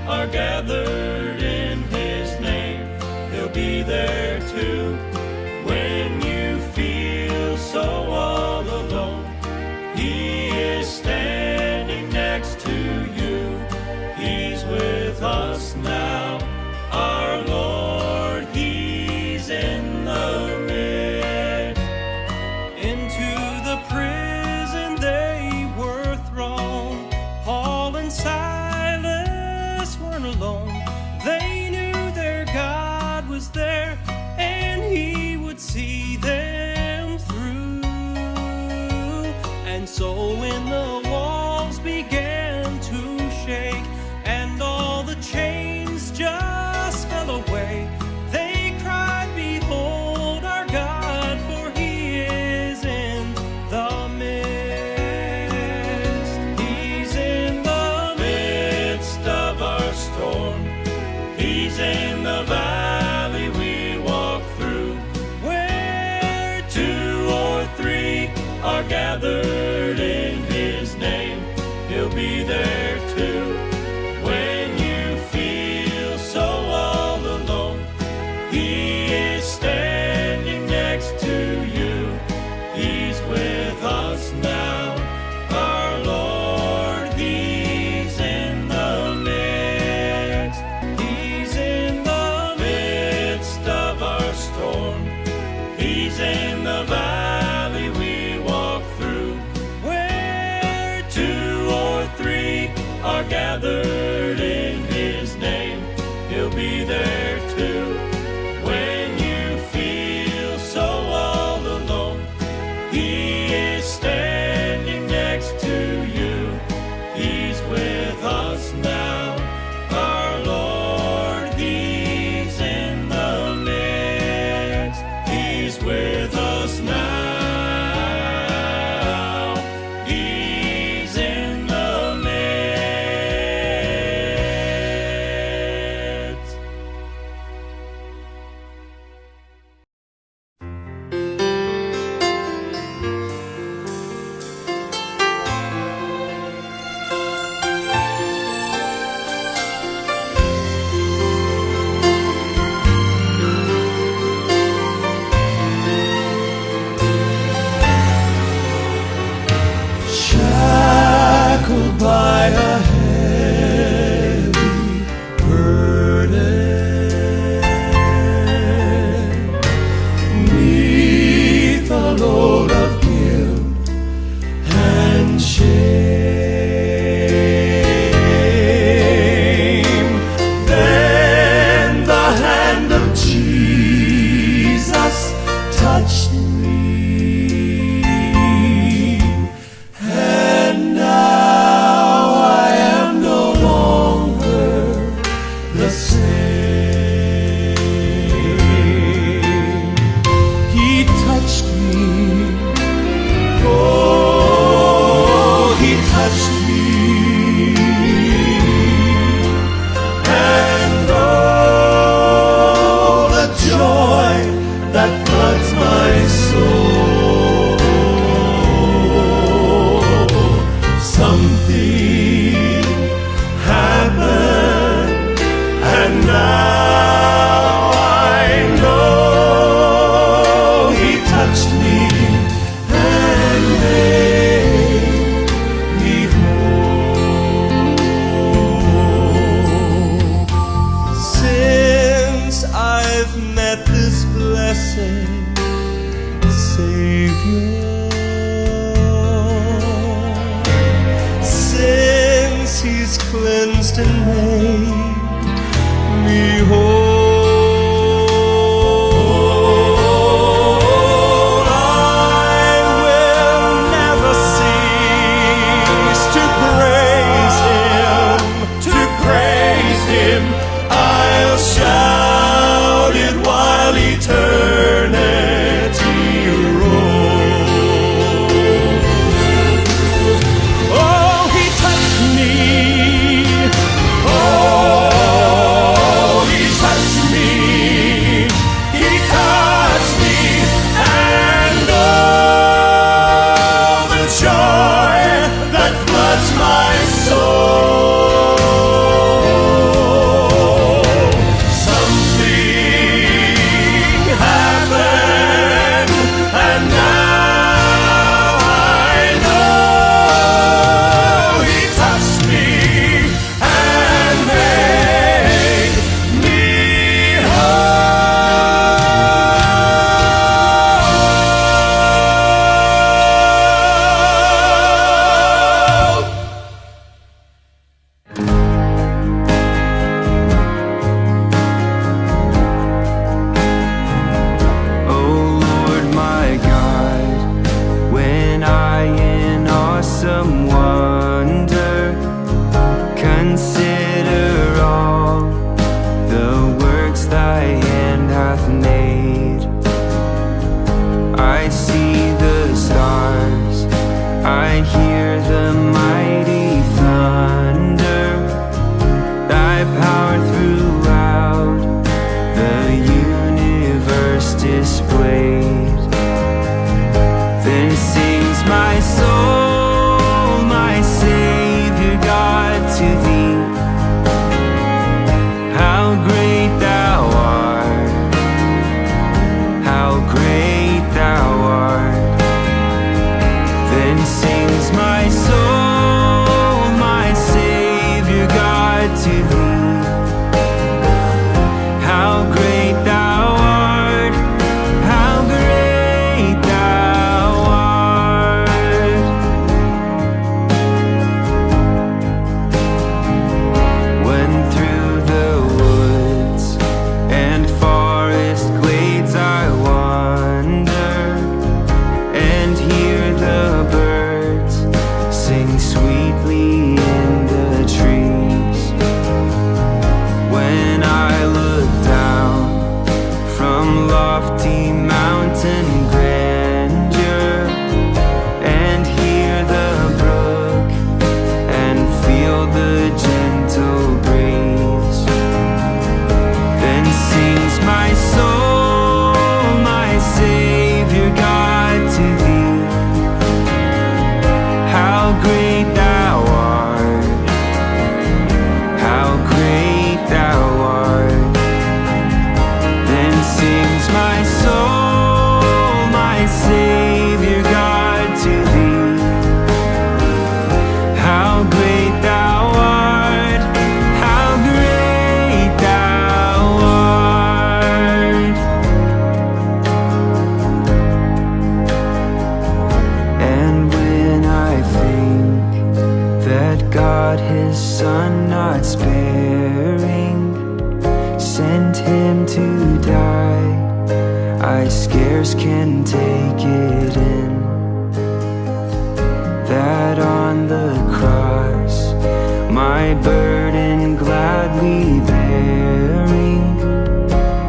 are gathered in His name, He'll be there too. When you feel so all alone, He is standing next to you. He's with us now, our Lord, He's in the midst. Into the prison they were thrown. Paul and Silas weren't alone. They knew their God was there, and He would see them through. And so when the walls began to shake and all the chains just fell away, they cried, "Behold our God, for He is in the midst." He's in the midst of our storm. He's in the valley we walk through. Where two or three are gathered in His name, He'll be there too. When you feel so all alone, He is standing next to you. He's with us now, our Lord, He's in the midst. He's in the midst of our storm. He's in the valley we walk through. Where two or three are gathered in His name, He'll be there too. When you feel so all alone, He is standing next to you. He's with us now, our Lord, He's in the midst. He's with us now, He's in the midst. Shackled by a heavy burden, 'neath a load of guilt and shame, then the hand of Jesus touched me. And now I am no longer the same. He touched me. Oh, He touched me. And oh, the joy that floods my soul. Something happened, and now I know He touched me and made me whole. Since I've met this blessed Savior, since He's cleansed and made me whole, I will never cease to praise Him, to praise Him. I'll shout it while eternity rolls. Oh, He touched me. Oh, He touched me. He touched me. And oh, the joy that floods my soul. ears can take it in, that on the cross, my burden gladly bearing,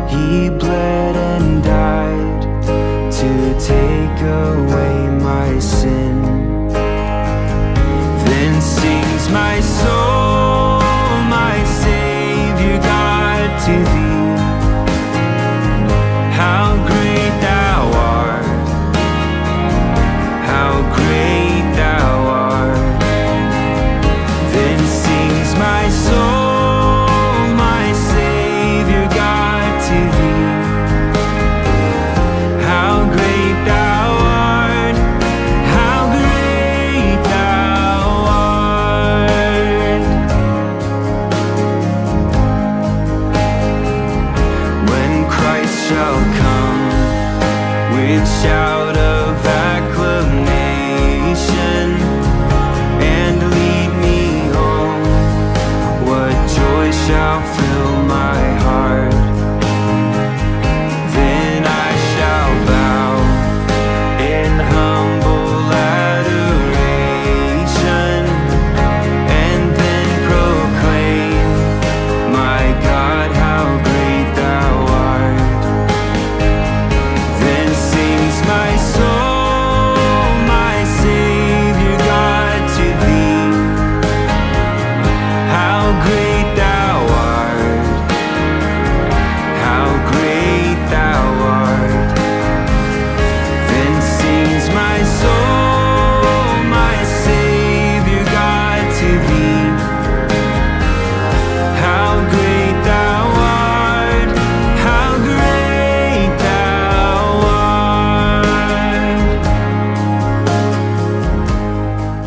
he bled and died to take away my sin. Then sings my soul, my Savior God, to thee. How great thou art, how great thou art. Then sings my soul, my Savior God, to thee. How great thou art, how great thou art. When Christ shall come with shout of acclamation and lead me home, what joy shall fill my heart. Then I shall bow in humble adoration and then proclaim, my God, how great thou art. Then sings my soul, my Savior God, to thee. How great thou art, how great thou art. Then sings my soul, my Savior God, to thee. How great thou art, how great thou art.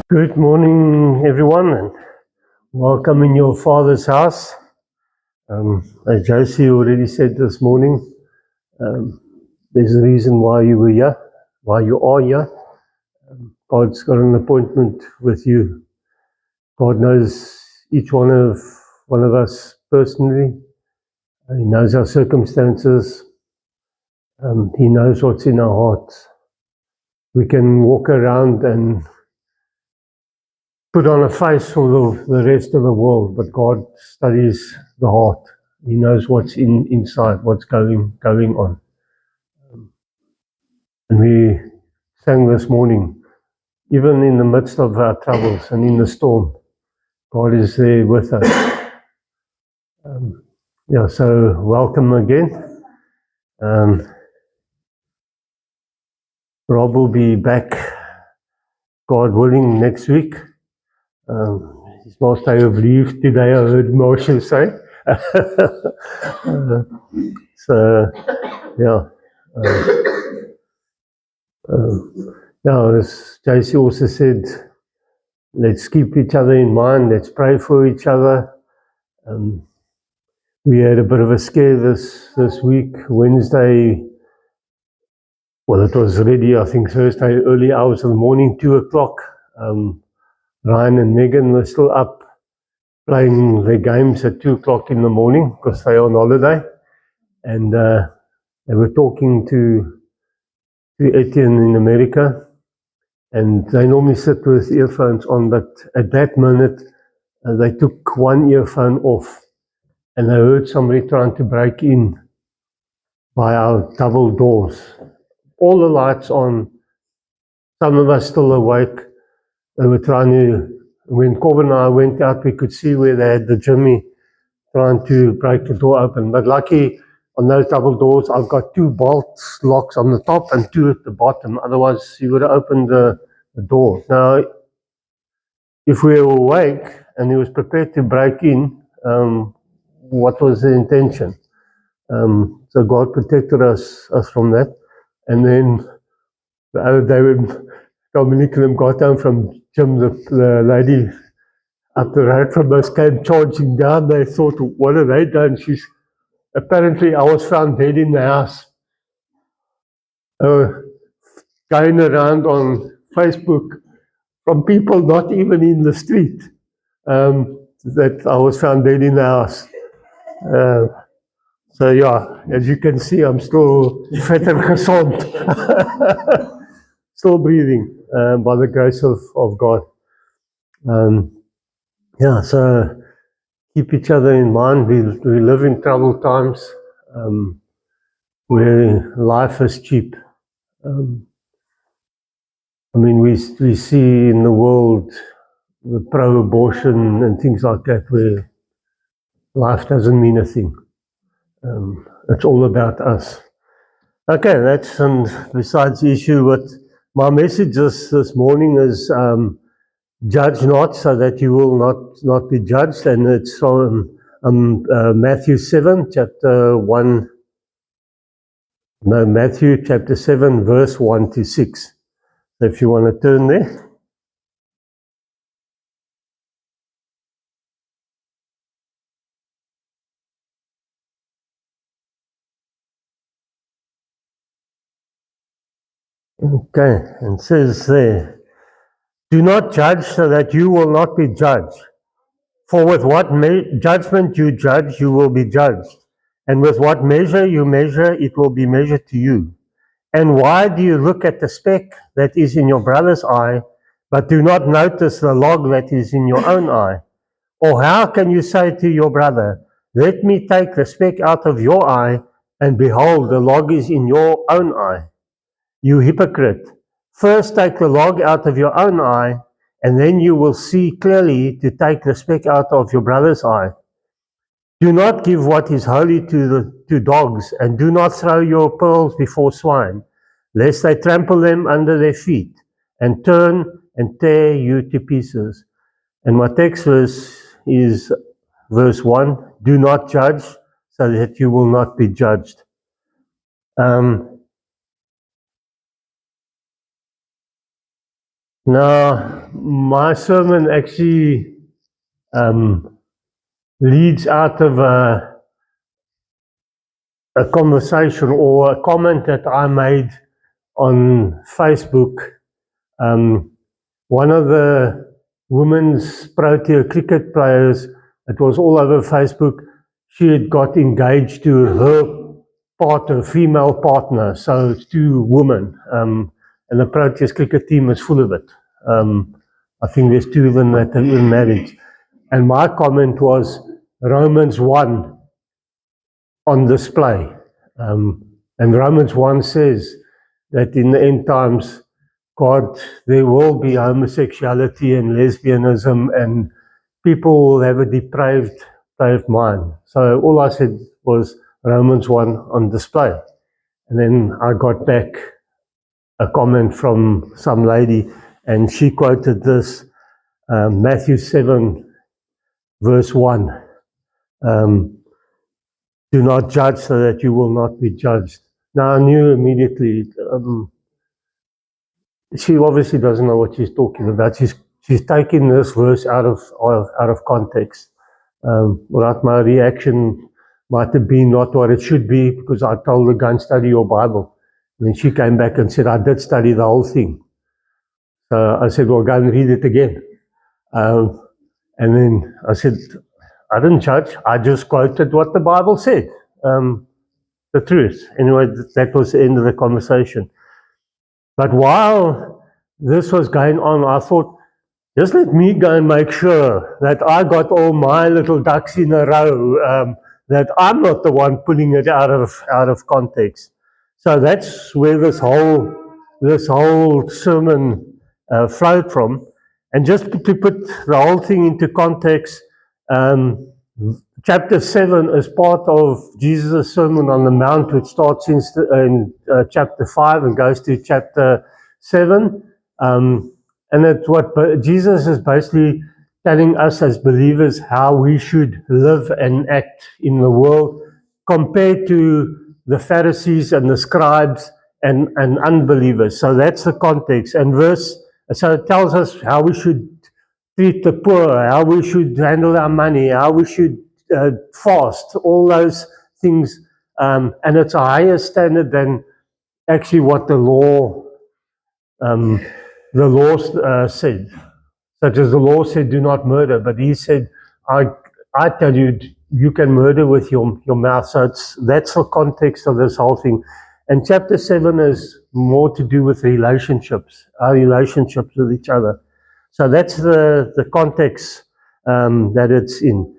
Good morning, everyone, and welcome in your Father's house. As Josie already said this morning, there's a reason why you were here, why you are here. God's got an appointment with you. God knows each one of us personally. He knows our circumstances. He knows what's in our hearts. We can walk around and put on a face for the rest of the world, but God studies the heart. He knows what's inside, what's going on. And we sang this morning, even in the midst of our troubles and in the storm, God is there with us. So welcome again. Rob will be back, God willing, next week. His last day of leave today, I heard Marshall say. As JC also said, let's keep each other in mind, let's pray for each other. We had a bit of a scare this week, Wednesday. Well, it was already, I think, Thursday, early hours of the morning, 2 o'clock. Ryan and Megan were still up playing their games at 2 o'clock in the morning because they're on holiday. And they were talking to Etienne in America. And they normally sit with earphones on, but at that minute, they took one earphone off. And they heard somebody trying to break in by our double doors. All the lights on, some of us still awake. They were trying to, when Corbin and I went out, we could see where they had the Jimmy trying to break the door open. But lucky, on those double doors, I've got 2 bolt locks on the top and 2 at the bottom. Otherwise, you would have opened the door. Now, if we were awake and he was prepared to break in, what was the intention? So God protected us from that. And then the other day when Dominique and them got down from Jim, the lady up the road from us came charging down. They thought, what have they done? Apparently I was found dead in the house. Going around on Facebook from people not even in the street, that I was found dead in the house. So yeah, as you can see, I'm still fit and gezond. Still breathing by the grace of God. Yeah, so keep each other in mind. We live in troubled times where life is cheap. I mean, we see in the world the pro-abortion and things like that, where life doesn't mean a thing. It's all about us. Okay, that's besides the issue. But my message this morning is judge not, so that you will not be judged, and it's from Matthew 7, chapter 1. No, Matthew chapter 7, verse 1 to 6. So if you want to turn there. Okay, and it says there, do not judge so that you will not be judged. For with what judgment you judge, you will be judged. And with what measure you measure, it will be measured to you. And why do you look at the speck that is in your brother's eye, but do not notice the log that is in your own eye? Or how can you say to your brother, let me take the speck out of your eye, and behold, the log is in your own eye? You hypocrite, first take the log out of your own eye, and then you will see clearly to take the speck out of your brother's eye. Do not give what is holy to dogs, and do not throw your pearls before swine, lest they trample them under their feet, and turn and tear you to pieces. And my text verse is verse 1, do not judge, so that you will not be judged. Now, my sermon actually leads out of a conversation or a comment that I made on Facebook. One of the women's Protea cricket players, it was all over Facebook, she had got engaged to her partner, female partner, so it's two women, and the Proteas cricket team is full of it. I think there's two of them that are in marriage. And my comment was Romans 1 on display. And Romans 1 says that in the end times, God, there will be homosexuality and lesbianism, and people will have a depraved mind. So all I said was Romans 1 on display. And then I got back a comment from some lady, and she quoted this, Matthew 7, verse 1. Do not judge so that you will not be judged. Now I knew immediately, she obviously doesn't know what she's talking about. She's taking this verse out of context. Right, my reaction might have been not what it should be, because I told her, go and study your Bible. And then she came back and said, I did study the whole thing. So I said, well, go and read it again. And then I said, I didn't judge. I just quoted what the Bible said, the truth. Anyway, that was the end of the conversation. But while this was going on, I thought, just let me go and make sure that I got all my little ducks in a row, that I'm not the one pulling it out of context. So that's where this whole sermon flowed from. And just to put the whole thing into context, chapter 7 is part of Jesus' Sermon on the Mount, which starts in chapter 5 and goes to chapter 7. And it's what Jesus is basically telling us as believers how we should live and act in the world compared to the Pharisees and the scribes and unbelievers. So that's the context. And so it tells us how we should treat the poor, how we should handle our money, how we should fast, all those things. And it's a higher standard than actually what the law said. Such as the law said, do not murder. But he said, I tell you you can murder with your mouth. So that's the context of this whole thing. And chapter 7 is more to do with relationships, our relationships with each other. So that's the context that it's in.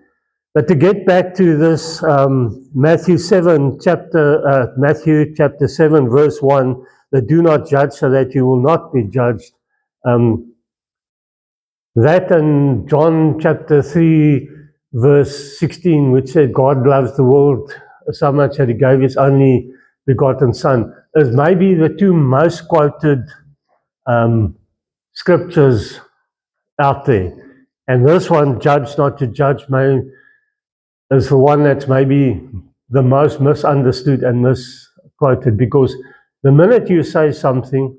But to get back to this, Matthew chapter 7, verse 1, that do not judge so that you will not be judged. That and John chapter 3, verse 16, which said God loves the world so much that he gave his only begotten Son, is maybe the two most quoted scriptures out there. And this one, judge not to judge, is the one that's maybe the most misunderstood and misquoted, because the minute you say something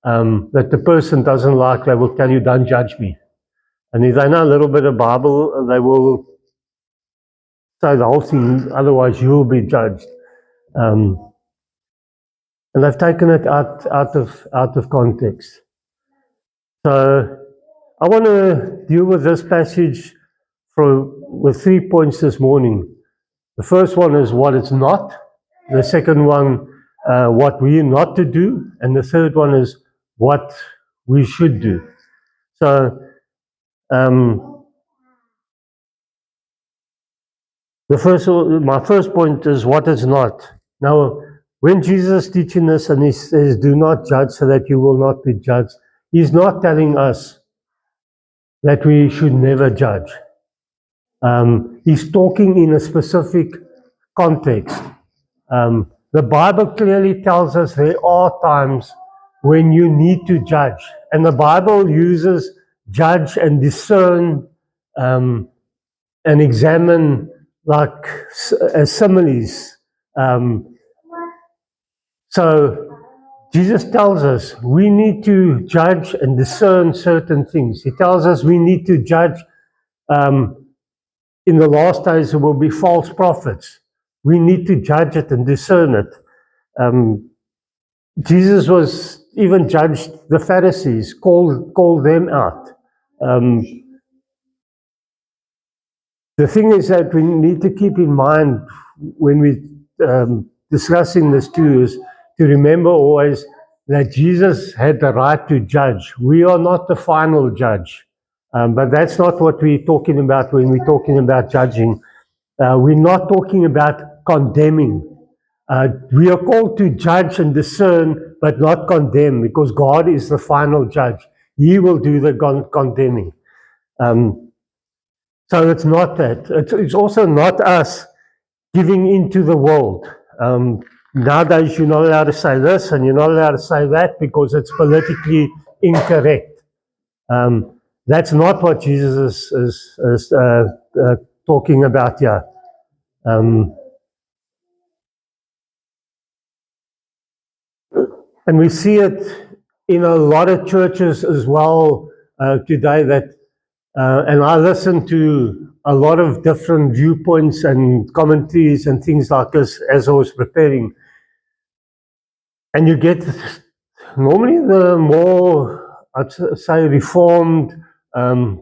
that the person doesn't like, they will tell you, don't judge me. And if they know a little bit of Bible, they will say the whole thing, otherwise you'll be judged. And they've taken it out of context. So I want to deal with this passage with 3 points this morning. The first one is what it's not. The second one, what we're not to do. And the third one is what we should do. So my first point is what it's not. Now, when Jesus is teaching this and he says, do not judge so that you will not be judged, he's not telling us that we should never judge. He's talking in a specific context. The Bible clearly tells us there are times when you need to judge. And the Bible uses judge and discern and examine like as similes. So Jesus tells us we need to judge and discern certain things. He tells us we need to judge. In the last days there will be false prophets. We need to judge it and discern it. Jesus was even judged the Pharisees, called them out. The thing is that we need to keep in mind when we discussing this too, is to remember always that Jesus had the right to judge. We are not the final judge. But that's not what we're talking about when we're talking about judging. We're not talking about condemning. We are called to judge and discern, but not condemn, because God is the final judge. He will do the condemning. So it's not that. It's also not us giving into the world. Nowadays, you're not allowed to say this and you're not allowed to say that because it's politically incorrect. That's not what Jesus is talking about here. And we see it in a lot of churches as well today that, and I listen to a lot of different viewpoints and commentaries and things like this as I was preparing. And you get normally the more, I'd say, reformed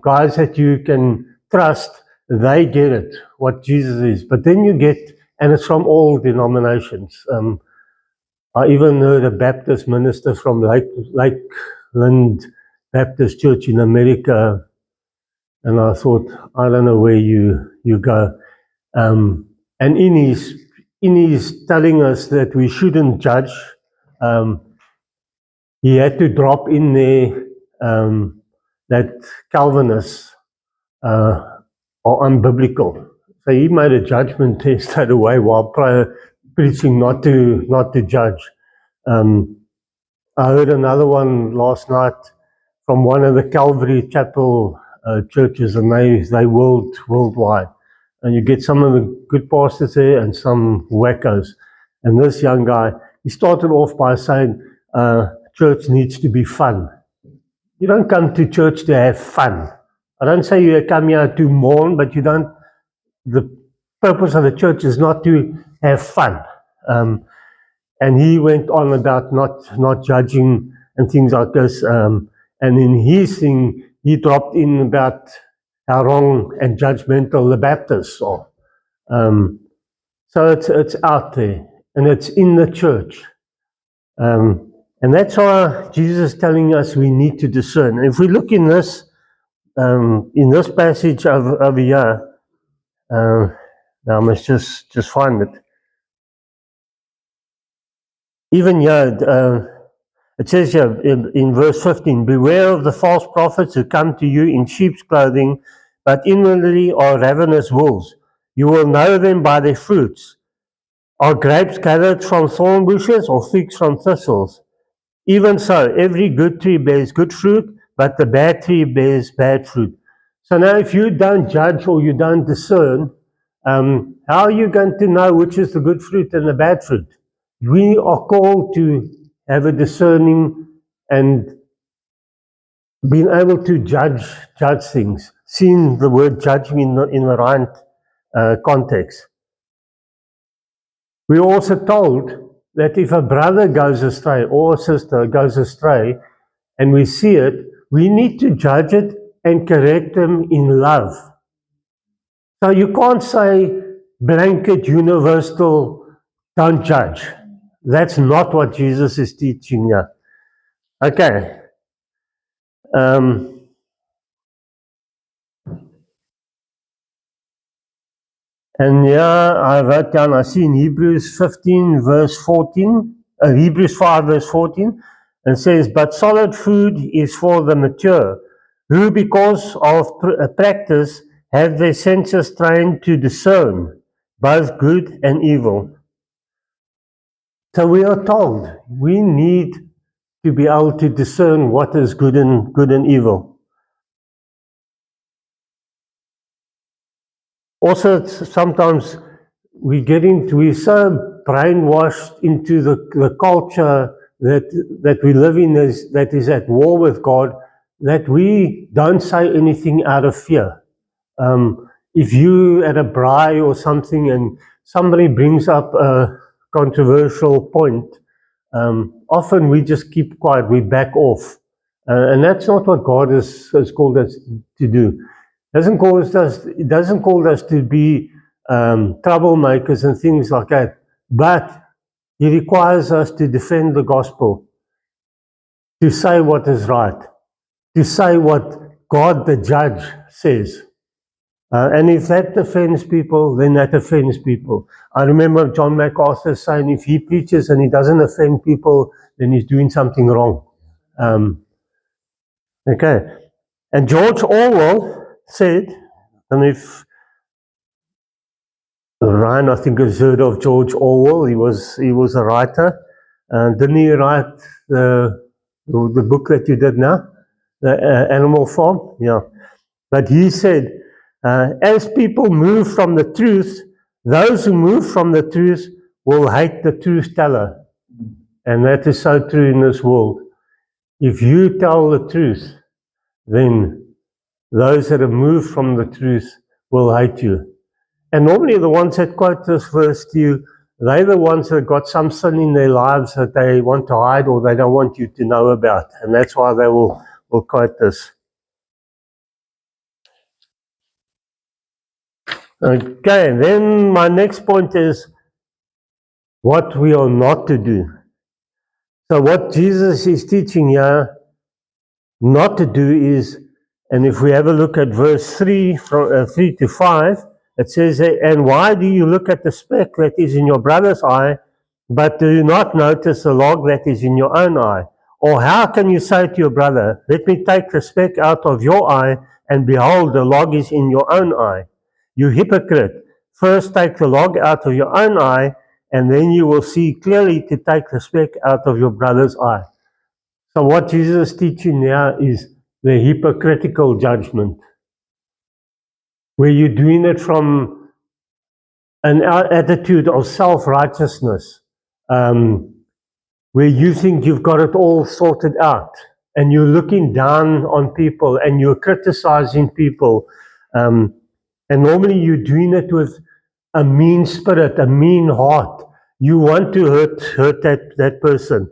guys that you can trust, they get it, what Jesus is. But then you get, and it's from all denominations. I even heard a Baptist minister from Lakeland Baptist Church in America, and I thought, I don't know where you go. And in his telling us that we shouldn't judge, he had to drop in there that Calvinists are unbiblical. So he made a judgment there straight away while preaching not to judge. I heard another one last night from one of the Calvary Chapel churches, and they worldwide. And you get some of the good pastors there and some wackos. And this young guy, he started off by saying, church needs to be fun. You don't come to church to have fun. I don't say you come here to mourn, but the purpose of the church is not to have fun. And he went on about not judging and things like this. And in his thing, he dropped in about how wrong and judgmental the Baptists are. So it's out there, and it's in the church. And that's why Jesus is telling us we need to discern. And if we look in this passage over here, now I must just find it. Even here, it says here in verse 15, beware of the false prophets who come to you in sheep's clothing, but inwardly are ravenous wolves. You will know them by their fruits. Are grapes gathered from thorn bushes or figs from thistles? Even so, every good tree bears good fruit, but the bad tree bears bad fruit. So now if you don't judge or you don't discern, how are you going to know which is the good fruit and the bad fruit? We are called to have a discerning and being able to judge things, seeing the word judge in the right context. We're also told that if a brother goes astray or a sister goes astray and we see it, we need to judge it and correct them in love. So you can't say blanket, universal, don't judge. That's not what Jesus is teaching here. Okay. And yeah, I wrote down, I see in Hebrews 15 verse 14, Hebrews 5 verse 14, and says, but solid food is for the mature, who because of practice have their senses trained to discern both good and evil. So we are told we need to be able to discern what is good and evil. Also, sometimes we're so brainwashed into the culture that we live in that is at war with God, that we don't say anything out of fear. If you at a braai or something and somebody brings up a controversial point, often we just keep quiet, we back off. And that's not what God has called us to do. It doesn't call us to be troublemakers and things like that, but He requires us to defend the gospel, to say what is right, to say what God the judge says. And if that offends people, then that offends people. I remember John MacArthur saying if he preaches and he doesn't offend people, then he's doing something wrong. Okay. And George Orwell said, and if Ryan, I think, has heard of George Orwell. He was a writer. Didn't he write the book that you did now, the Animal Farm? Yeah. But he said, as people move from the truth, those who move from the truth will hate the truth teller. And that is so true in this world. If you tell the truth, then those that have moved from the truth will hate you. And normally the ones that quote this verse to you, they're the ones that got some sin in their lives that they want to hide or they don't want you to know about. And that's why they will quote this. Okay, then my next point is what we are not to do. So what Jesus is teaching here not to do is, and if we have a look at verse 3, from 3 to 5, it says, and why do you look at the speck that is in your brother's eye, but do not notice the log that is in your own eye? Or how can you say to your brother, let me take the speck out of your eye, and behold, the log is in your own eye? You hypocrite, first take the log out of your own eye, and then you will see clearly to take the speck out of your brother's eye. So what Jesus is teaching now is the hypocritical judgment, where you're doing it from an attitude of self-righteousness, where you think you've got it all sorted out, and you're looking down on people, and you're criticizing people, and normally you're doing it with a mean spirit, a mean heart. You want to hurt that person.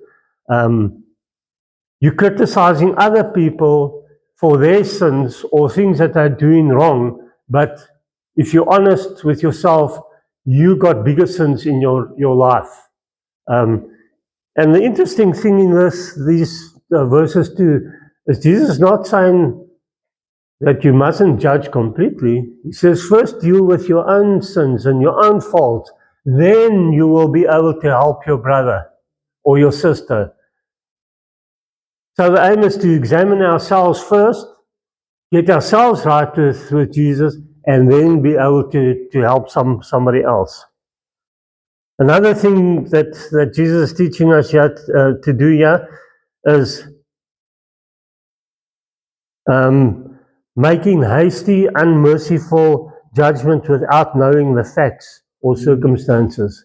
You're criticizing other people for their sins or things that they're doing wrong, but if you're honest with yourself, you got bigger sins in your life. And the interesting thing in these verses too, is Jesus is not saying that you mustn't judge completely. He says, first deal with your own sins and your own faults. Then you will be able to help your brother or your sister. So the aim is to examine ourselves first, get ourselves right with Jesus, and then be able to help somebody else. Another thing that Jesus is teaching us yet to do here is making hasty, unmerciful judgment without knowing the facts or circumstances.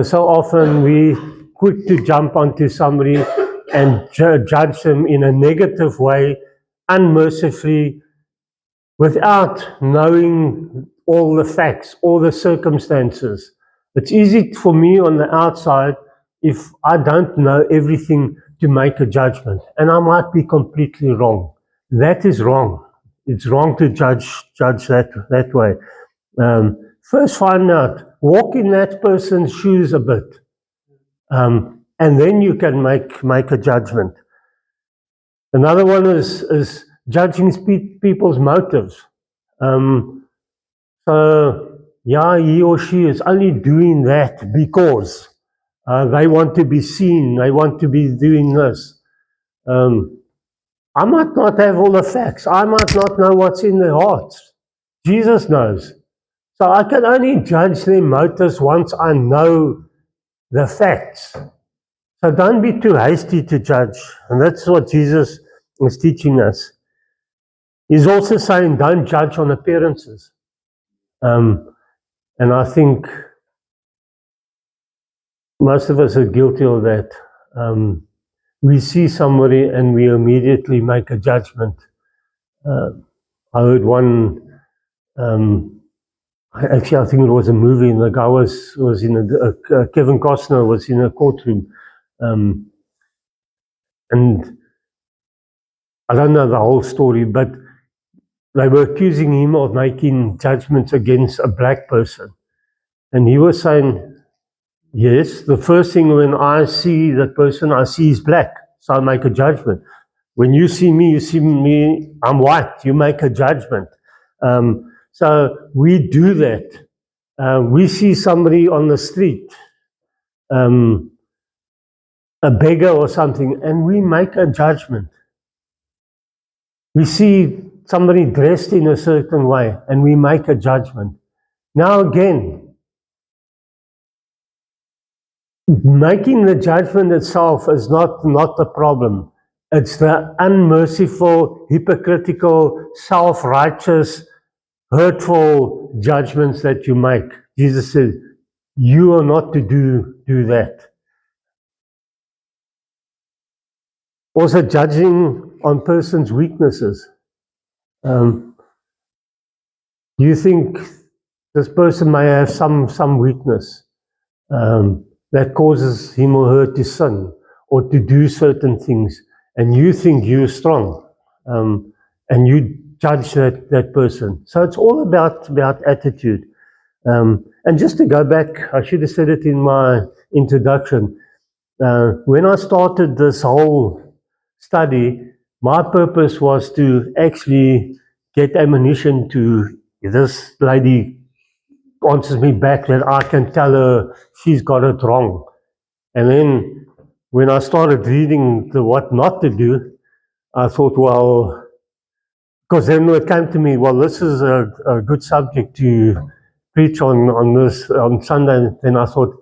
So often we quick to jump onto somebody and judge them in a negative way, unmercifully, without knowing all the facts, all the circumstances. It's easy for me on the outside, if I don't know everything, to make a judgment, and I might be completely wrong. That is wrong. It's wrong to judge that way. First find out, walk in that person's shoes a bit, and then you can make a judgment. Another one is judging people's motives. So, yeah, he or she is only doing that because they want to be seen, they want to be doing this. I might not have all the facts. I might not know what's in their hearts. Jesus knows. So I can only judge their motives once I know the facts. So don't be too hasty to judge. And that's what Jesus is teaching us. He's also saying don't judge on appearances. And I think most of us are guilty of that. We see somebody and we immediately make a judgment. I heard one, actually I think it was a movie, and the guy was in Kevin Costner was in a courtroom. And I don't know the whole story, but they were accusing him of making judgments against a black person. And he was saying, yes, the first thing when I see that person, I see is black, so I make a judgment. When you see me, I'm white, you make a judgment. So we do that. We see somebody on the street, a beggar or something, and we make a judgment. We see somebody dressed in a certain way, and we make a judgment. Now again, making the judgment itself is not the problem. It's the unmerciful, hypocritical, self-righteous, hurtful judgments that you make. Jesus said, you are not to do that. Also judging on persons' weaknesses. You think this person may have some weakness that causes him or her to sin or to do certain things, and you think you're strong, and you judge that person. So it's all about attitude. And just to go back, I should have said it in my introduction. When I started this whole study, my purpose was to actually get ammunition to, if this lady answers me back, that I can tell her she's got it wrong. And then when I started reading the what not to do, I thought, well, because then it came to me, well, this is a good subject to preach on this on Sunday. Then I thought,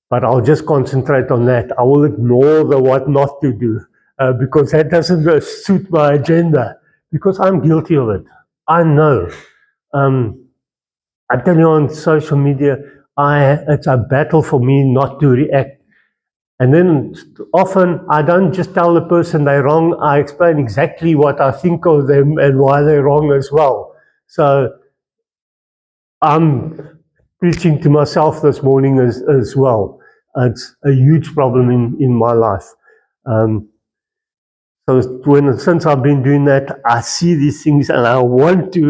but I'll just concentrate on that. I will ignore the what not to do, because that doesn't suit my agenda, because I'm guilty of it. I know. I tell you, on social media, it's a battle for me not to react. And then often I don't just tell the person they're wrong, I explain exactly what I think of them and why they're wrong as well. So I'm preaching to myself this morning as well. It's a huge problem in my life. So since I've been doing that, I see these things and I want to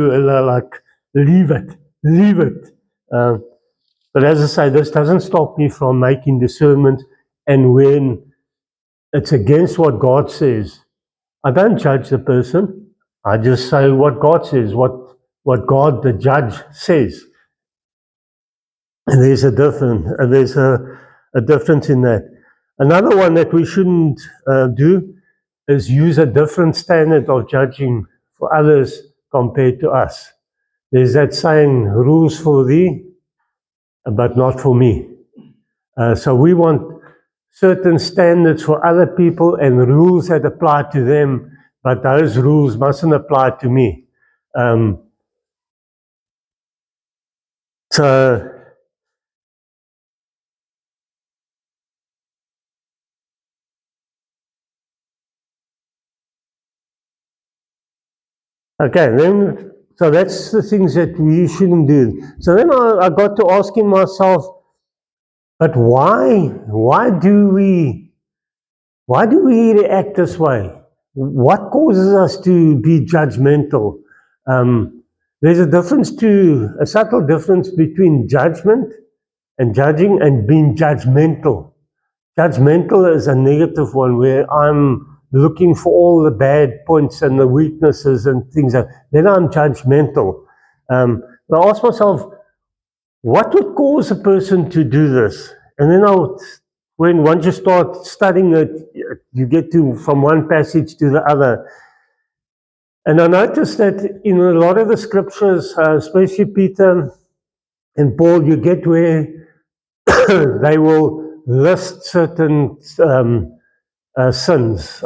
like leave it. leave it. But as I say, this doesn't stop me from making discernment. And when it's against what God says, I don't judge the person. I just say what God says, what God, the judge, says. And there's a difference in that. Another one that we shouldn't do is use a different standard of judging for others compared to us. There's that saying, rules for thee, but not for me. So we want certain standards for other people and rules that apply to them, but those rules mustn't apply to me. So okay, then, so that's the things that we shouldn't do. So then I got to asking myself, but why do we react this way? What causes us to be judgmental? There's a subtle difference between judgment and judging and being judgmental. Judgmental is a negative one where I'm looking for all the bad points and the weaknesses and things. Then I'm judgmental. I ask myself, what would cause a person to do this? And then once you start studying it, you get from one passage to the other. And I noticed that in a lot of the scriptures, especially Peter and Paul, you get where they will list certain sins,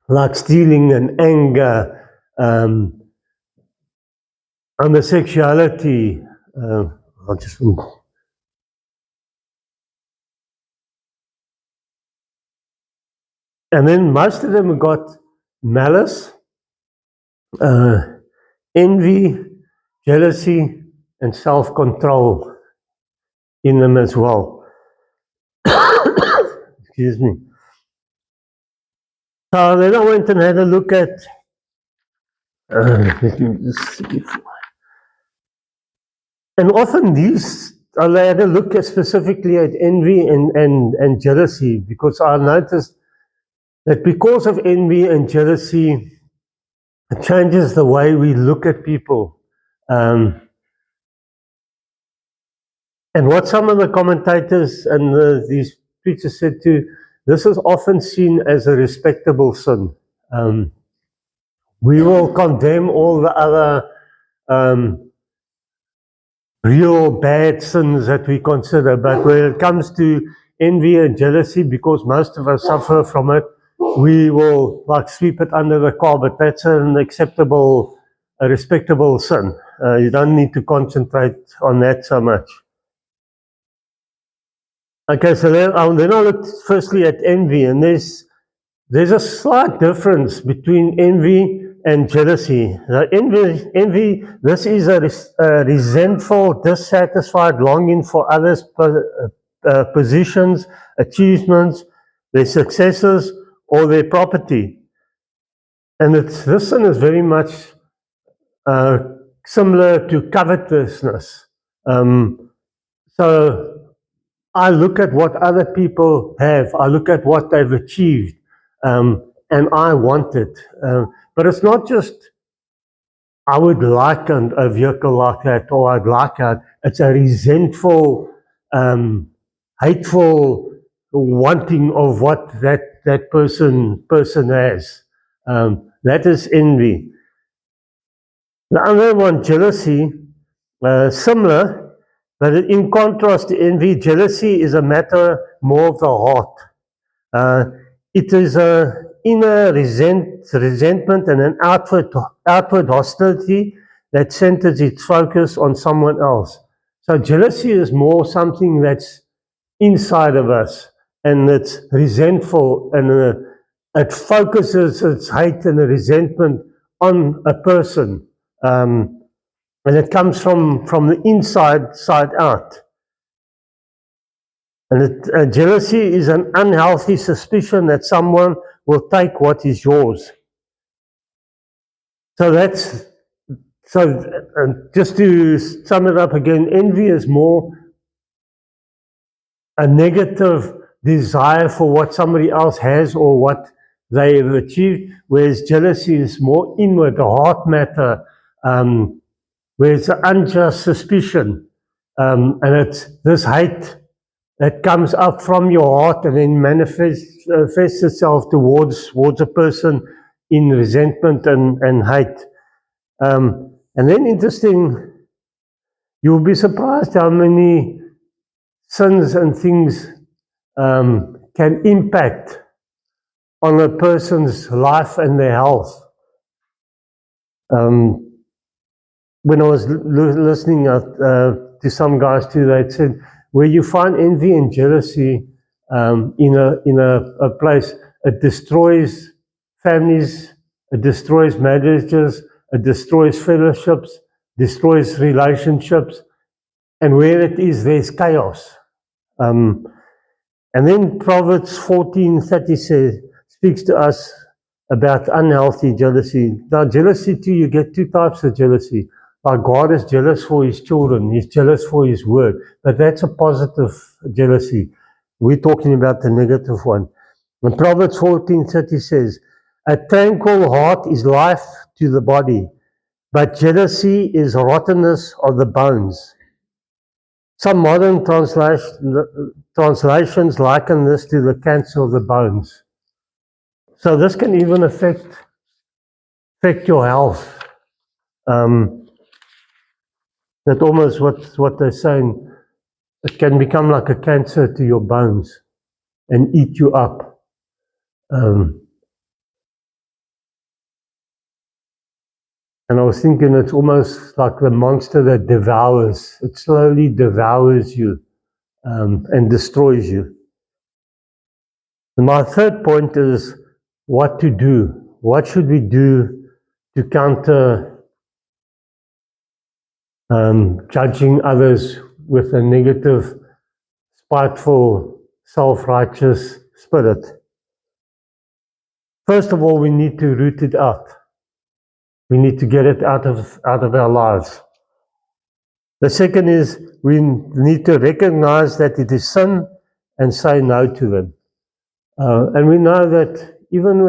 like stealing and anger, homosexuality. And then most of them got malice, envy, jealousy, and self-control in them as well. Excuse me. So then I went and had a look at, let me just see. And often I had a look specifically at envy and jealousy, because I noticed that because of envy and jealousy, it changes the way we look at people. And what some of the commentators and these preachers said too, this is often seen as a respectable sin. We will condemn all the other real bad sins that we consider, but when it comes to envy and jealousy, because most of us suffer from it, we will sweep it under the carpet. That's an acceptable, a respectable sin. You don't need to concentrate on that so much. Okay, so then I looked firstly at envy, and there's a slight difference between envy and jealousy. Envy, this is a resentful, dissatisfied longing for others' positions, achievements, their successes, or their property. And this sin is very much similar to covetousness. So I look at what other people have, I look at what they've achieved, and I want it. But it's not just, I would like a vehicle like that, or I'd like that. It's a resentful, hateful wanting of what that person has. That is envy. The other one, jealousy, similar, but in contrast to envy, jealousy is a matter more of the heart. It is an inner resentment and an outward hostility that centers its focus on someone else. So jealousy is more something that's inside of us, and it's resentful, and it focuses its hate and resentment on a person. And it comes from the side out. And jealousy is an unhealthy suspicion that someone will take what is yours. So So just to sum it up again, envy is more a negative desire for what somebody else has or what they have achieved, whereas jealousy is more inward, a heart matter, where it's an unjust suspicion, and it's this hate that comes up from your heart and then manifests itself towards a person in resentment and hate. And then interesting, you'll be surprised how many sins and things can impact on a person's life and their health. When I was listening to some guys too, they said, where you find envy and jealousy in a place, it destroys families, it destroys marriages, it destroys fellowships, destroys relationships, and where it is, there's chaos. And then Proverbs 14:30 speaks to us about unhealthy jealousy. Now, jealousy too, you get two types of jealousy. Like God is jealous for his children, he's jealous for his word, but that's a positive jealousy. We're talking about the negative one. And Proverbs 14:30 says, a tranquil heart is life to the body, but jealousy is rottenness of the bones. Some modern translations liken this to the cancer of the bones. So this can even affect your health. That almost what they're saying, it can become like a cancer to your bones and eat you up. And I was thinking it's almost like the monster that devours. It slowly devours you and destroys you. And my third point is what to do. What should we do to counter judging others with a negative, spiteful, self-righteous spirit? First of all, we need to root it out. We need to get it out of our lives. The second is we need to recognize that it is sin and say no to them. And we know that even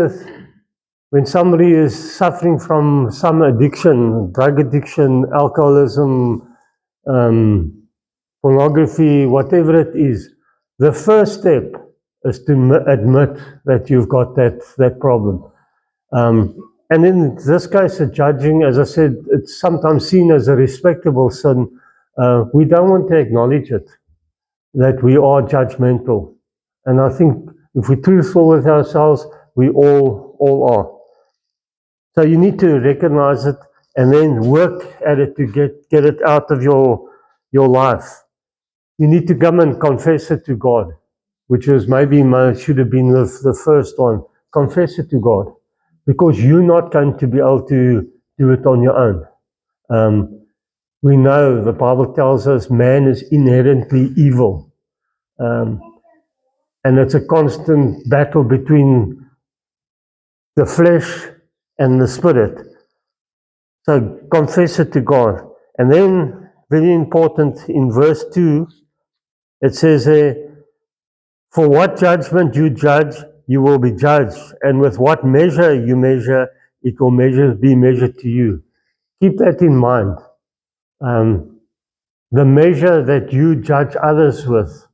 when somebody is suffering from some addiction, drug addiction, alcoholism, pornography, whatever it is, the first step is to admit that you've got that problem. And in this case, the judging, as I said, it's sometimes seen as a respectable sin. We don't want to acknowledge it, that we are judgmental. And I think if we're truthful with ourselves, we all are. So you need to recognize it and then work at it to get it out of your life. You need to come and confess it to God, which is maybe should have been the first one. Confess it to God, because you're not going to be able to do it on your own. We know the Bible tells us man is inherently evil. And it's a constant battle between the flesh and the spirit. So confess it to God. And then, very important, in verse 2, it says, for what judgment you judge, you will be judged. And with what measure you measure, it will be measured to you. Keep that in mind. The measure that you judge others with.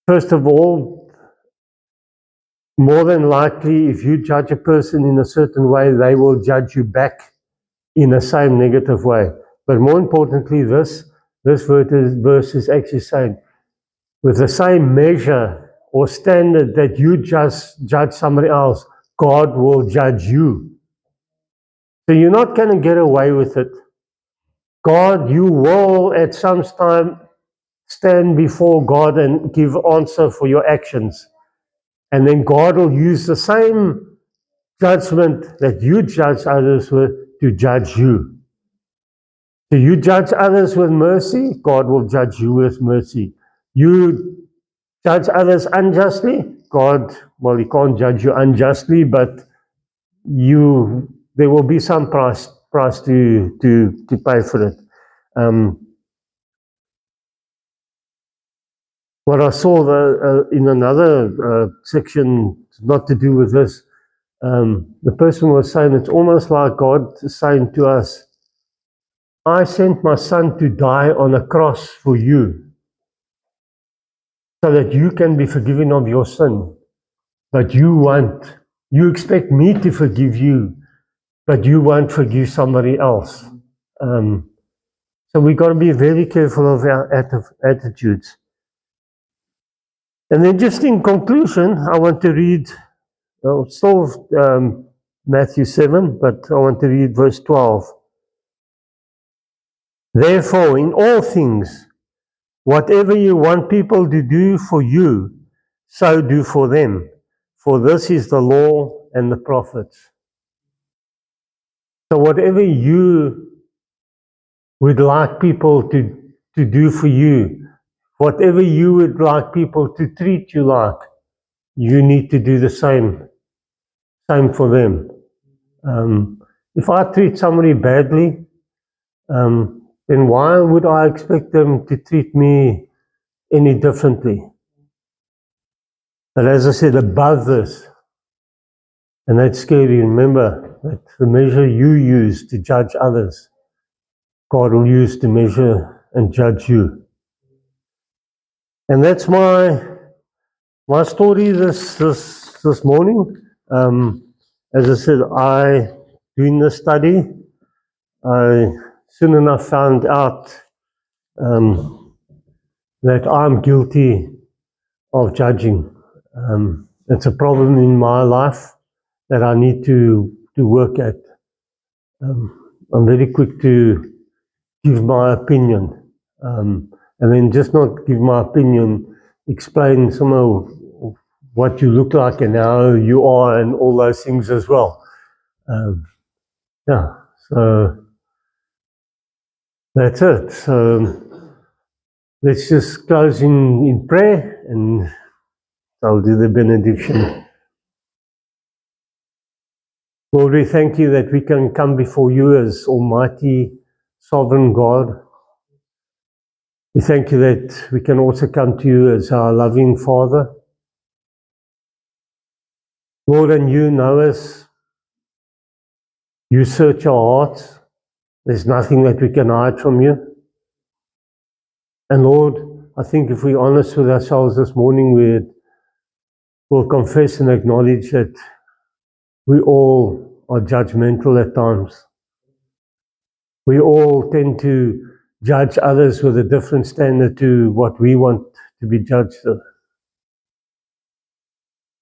First of all, more than likely, if you judge a person in a certain way, they will judge you back in the same negative way. But more importantly, this verse is actually saying, with the same measure or standard that you just judge somebody else, God will judge you. So you're not going to get away with it. God, you will at some time stand before God and give answer for your actions. And then God will use the same judgment that you judge others with to judge you. So you judge others with mercy, God will judge you with mercy. You judge others unjustly, God, he can't judge you unjustly, but there will be some price price to pay for it. What I saw in another section, not to do with this, the person was saying it's almost like God saying to us, I sent my son to die on a cross for you so that you can be forgiven of your sin. But you expect me to forgive you, but you won't forgive somebody else. So we've got to be very careful of our attitudes. And then just in conclusion, I want to read, still Matthew 7, but I want to read verse 12. Therefore, in all things, whatever you want people to do for you, so do for them. For this is the law and the prophets. So whatever you would like people to do for you, whatever you would like people to treat you like, you need to do the same for them. If I treat somebody badly, then why would I expect them to treat me any differently? But as I said, above this, and that's scary, remember that the measure you use to judge others, God will use to measure and judge you. And that's my story this morning. As I said, doing the study, I soon enough found out that I'm guilty of judging. It's a problem in my life that I need to work at. I'm very quick to give my opinion, and then just not give my opinion, explain some of what you look like and how you are and all those things as well. So that's it. So let's just close in prayer, and I'll do the benediction. Lord, we thank you that we can come before you as Almighty, Sovereign God. We thank you that we can also come to you as our loving Father. Lord, and you know us. You search our hearts. There's nothing that we can hide from you. And Lord, I think if we're honest with ourselves this morning, we'll confess and acknowledge that we all are judgmental at times. We all tend to judge others with a different standard to what we want to be judged with.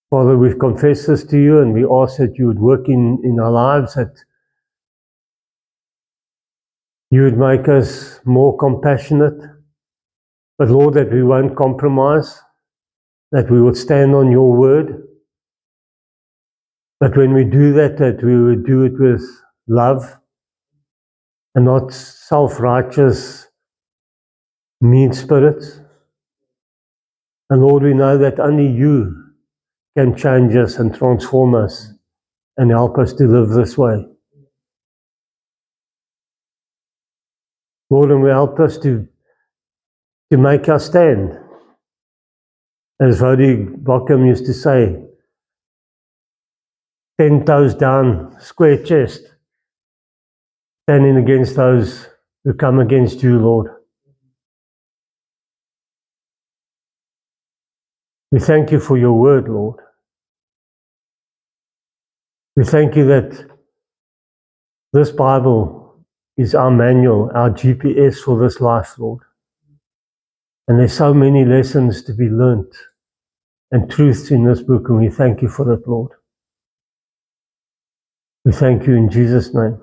Father, we've confessed this to you, and we ask that you would work in our lives, that you would make us more compassionate, but Lord, that we won't compromise, that we would stand on your word, but when we do that, that we would do it with love and not self-righteous, mean spirits. And Lord, we know that only you can change us and transform us and help us to live this way. Lord, and we help us to make our stand. As Vodi Bakum used to say, 10 toes down, square chest, standing against those who come against you, Lord. We thank you for your word, Lord. We thank you that this Bible is our manual, our GPS for this life, Lord. And there's so many lessons to be learnt and truths in this book, and we thank you for it, Lord. We thank you in Jesus' name.